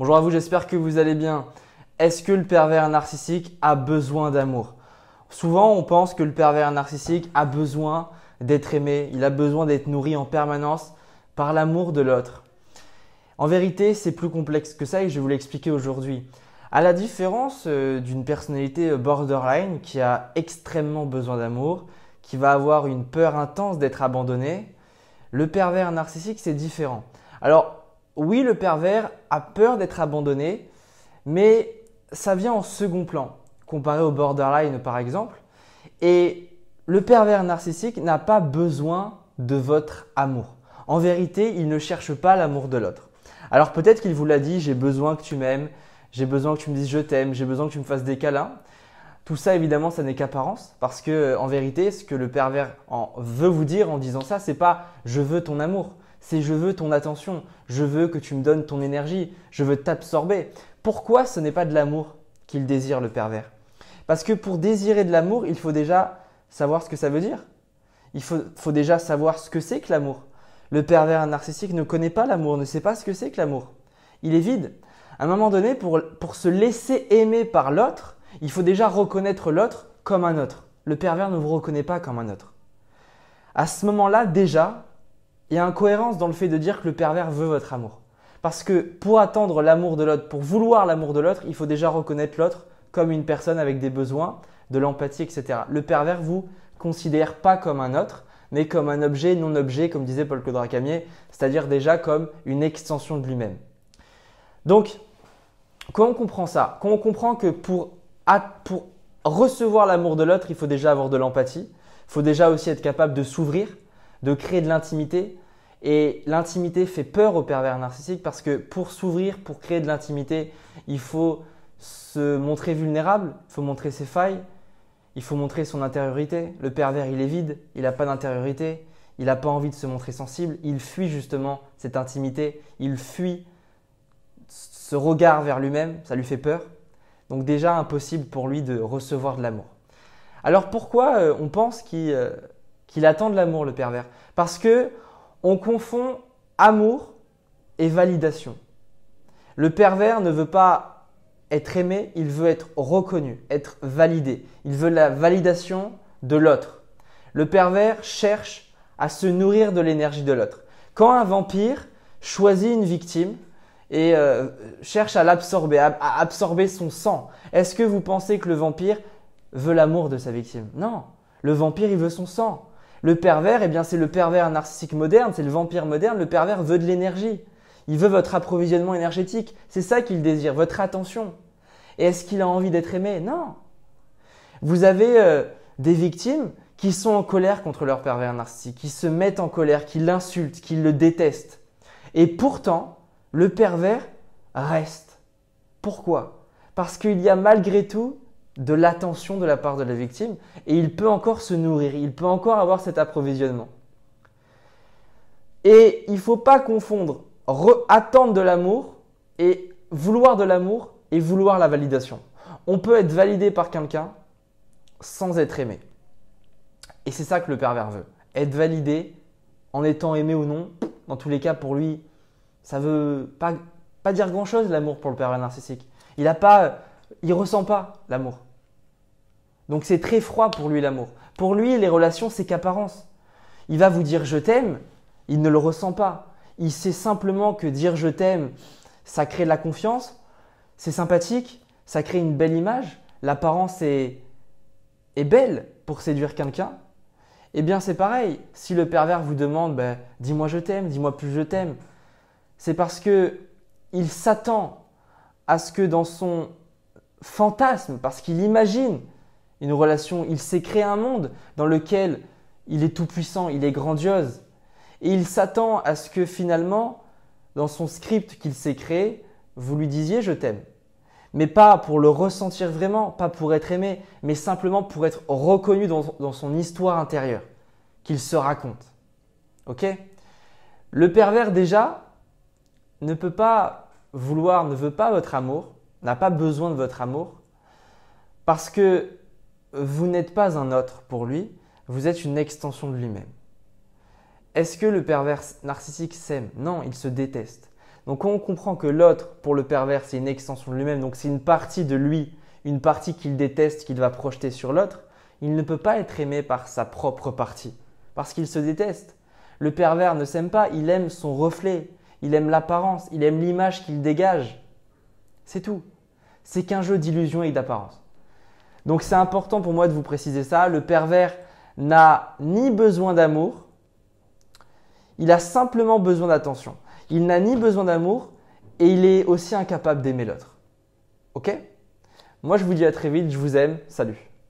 Bonjour à vous, j'espère que vous allez bien. Est-ce que le pervers narcissique a besoin d'amour? Souvent, on pense que le pervers narcissique a besoin d'être aimé, il a besoin d'être nourri en permanence par l'amour de l'autre. En vérité, c'est plus complexe que ça et je vais vous l'expliquer aujourd'hui. À la différence d'une personnalité borderline qui a extrêmement besoin d'amour, qui va avoir une peur intense d'être abandonné, le pervers narcissique, c'est différent. Alors, oui, le pervers a peur d'être abandonné, mais ça vient en second plan, comparé au borderline par exemple. Et le pervers narcissique n'a pas besoin de votre amour. En vérité, il ne cherche pas l'amour de l'autre. Alors peut-être qu'il vous l'a dit, j'ai besoin que tu m'aimes, j'ai besoin que tu me dises je t'aime, j'ai besoin que tu me fasses des câlins. Tout ça, évidemment, ça n'est qu'apparence parce que, en vérité, ce que le pervers veut vous dire en disant ça, c'est pas je veux ton amour, c'est je veux ton attention, je veux que tu me donnes ton énergie, je veux t'absorber. Pourquoi ce n'est pas de l'amour qu'il désire le pervers? Parce que pour désirer de l'amour, il faut déjà savoir ce que ça veut dire. Il faut déjà savoir ce que c'est que l'amour. Le pervers narcissique ne connaît pas l'amour, ne sait pas ce que c'est que l'amour. Il est vide. À un moment donné, pour se laisser aimer par l'autre, il faut déjà reconnaître l'autre comme un autre. Le pervers ne vous reconnaît pas comme un autre. À ce moment-là, déjà, il y a incohérence dans le fait de dire que le pervers veut votre amour. Parce que pour attendre l'amour de l'autre, pour vouloir l'amour de l'autre, il faut déjà reconnaître l'autre comme une personne avec des besoins, de l'empathie, etc. Le pervers vous considère pas comme un autre, mais comme un objet non-objet, comme disait Paul-Claude Racamier, c'est-à-dire déjà comme une extension de lui-même. Donc, quand on comprend ça, quand on comprend que pour recevoir l'amour de l'autre, il faut déjà avoir de l'empathie, il faut déjà aussi être capable de s'ouvrir, de créer de l'intimité. Et l'intimité fait peur au pervers narcissique parce que pour s'ouvrir, pour créer de l'intimité, il faut se montrer vulnérable, il faut montrer ses failles, il faut montrer son intériorité. Le pervers, il est vide, il n'a pas d'intériorité, il n'a pas envie de se montrer sensible, il fuit justement cette intimité, il fuit ce regard vers lui-même, ça lui fait peur. Donc déjà impossible pour lui de recevoir de l'amour. Alors pourquoi on pense qu'il attend de l'amour, le pervers? Parce que on confond amour et validation. Le pervers ne veut pas être aimé, il veut être reconnu, être validé. Il veut la validation de l'autre. Le pervers cherche à se nourrir de l'énergie de l'autre. Quand un vampire choisit une victime et cherche à l'absorber, à absorber son sang, est-ce que vous pensez que le vampire veut l'amour de sa victime? Non, le vampire, il veut son sang. Le pervers, eh bien, c'est le pervers narcissique moderne, c'est le vampire moderne. Le pervers veut de l'énergie. Il veut votre approvisionnement énergétique. C'est ça qu'il désire, votre attention. Et est-ce qu'il a envie d'être aimé? Non. Vous avez des victimes qui sont en colère contre leur pervers narcissique, qui se mettent en colère, qui l'insultent, qui le détestent. Et pourtant, le pervers reste. Pourquoi? Parce qu'il y a malgré tout de l'attention de la part de la victime et il peut encore se nourrir, il peut encore avoir cet approvisionnement. Et il ne faut pas confondre attendre de l'amour et vouloir de l'amour et vouloir la validation. On peut être validé par quelqu'un sans être aimé. Et c'est ça que le pervers veut. Être validé en étant aimé ou non, dans tous les cas pour lui, ça ne veut pas dire grand-chose l'amour pour le pervers narcissique. Il ressent pas l'amour. Donc c'est très froid pour lui l'amour. Pour lui, les relations, c'est qu'apparence. Il va vous dire je t'aime, il ne le ressent pas. Il sait simplement que dire je t'aime, ça crée de la confiance, c'est sympathique, ça crée une belle image, l'apparence est belle pour séduire quelqu'un. Eh bien c'est pareil, si le pervers vous demande dis-moi je t'aime, dis-moi plus je t'aime, c'est parce qu'il s'attend à ce que dans son fantasme, parce qu'il imagine une relation, il s'est créé un monde dans lequel il est tout puissant, il est grandiose. Et il s'attend à ce que finalement, dans son script qu'il s'est créé, vous lui disiez je t'aime. Mais pas pour le ressentir vraiment, pas pour être aimé, mais simplement pour être reconnu dans son histoire intérieure qu'il se raconte. Ok? Le pervers déjà ne veut pas votre amour, n'a pas besoin de votre amour, parce que vous n'êtes pas un autre pour lui, vous êtes une extension de lui-même. Est-ce que le pervers narcissique s'aime? Non, il se déteste. Donc quand on comprend que l'autre, pour le pervers, c'est une extension de lui-même, donc c'est une partie de lui, une partie qu'il déteste, qu'il va projeter sur l'autre, il ne peut pas être aimé par sa propre partie, parce qu'il se déteste. Le pervers ne s'aime pas, il aime son reflet, il aime l'apparence, il aime l'image qu'il dégage. C'est tout. C'est qu'un jeu d'illusion et d'apparence. Donc c'est important pour moi de vous préciser ça. Le pervers n'a ni besoin d'amour, il a simplement besoin d'attention. Il n'a ni besoin d'amour et il est aussi incapable d'aimer l'autre. Ok ? Moi je vous dis à très vite, je vous aime, salut.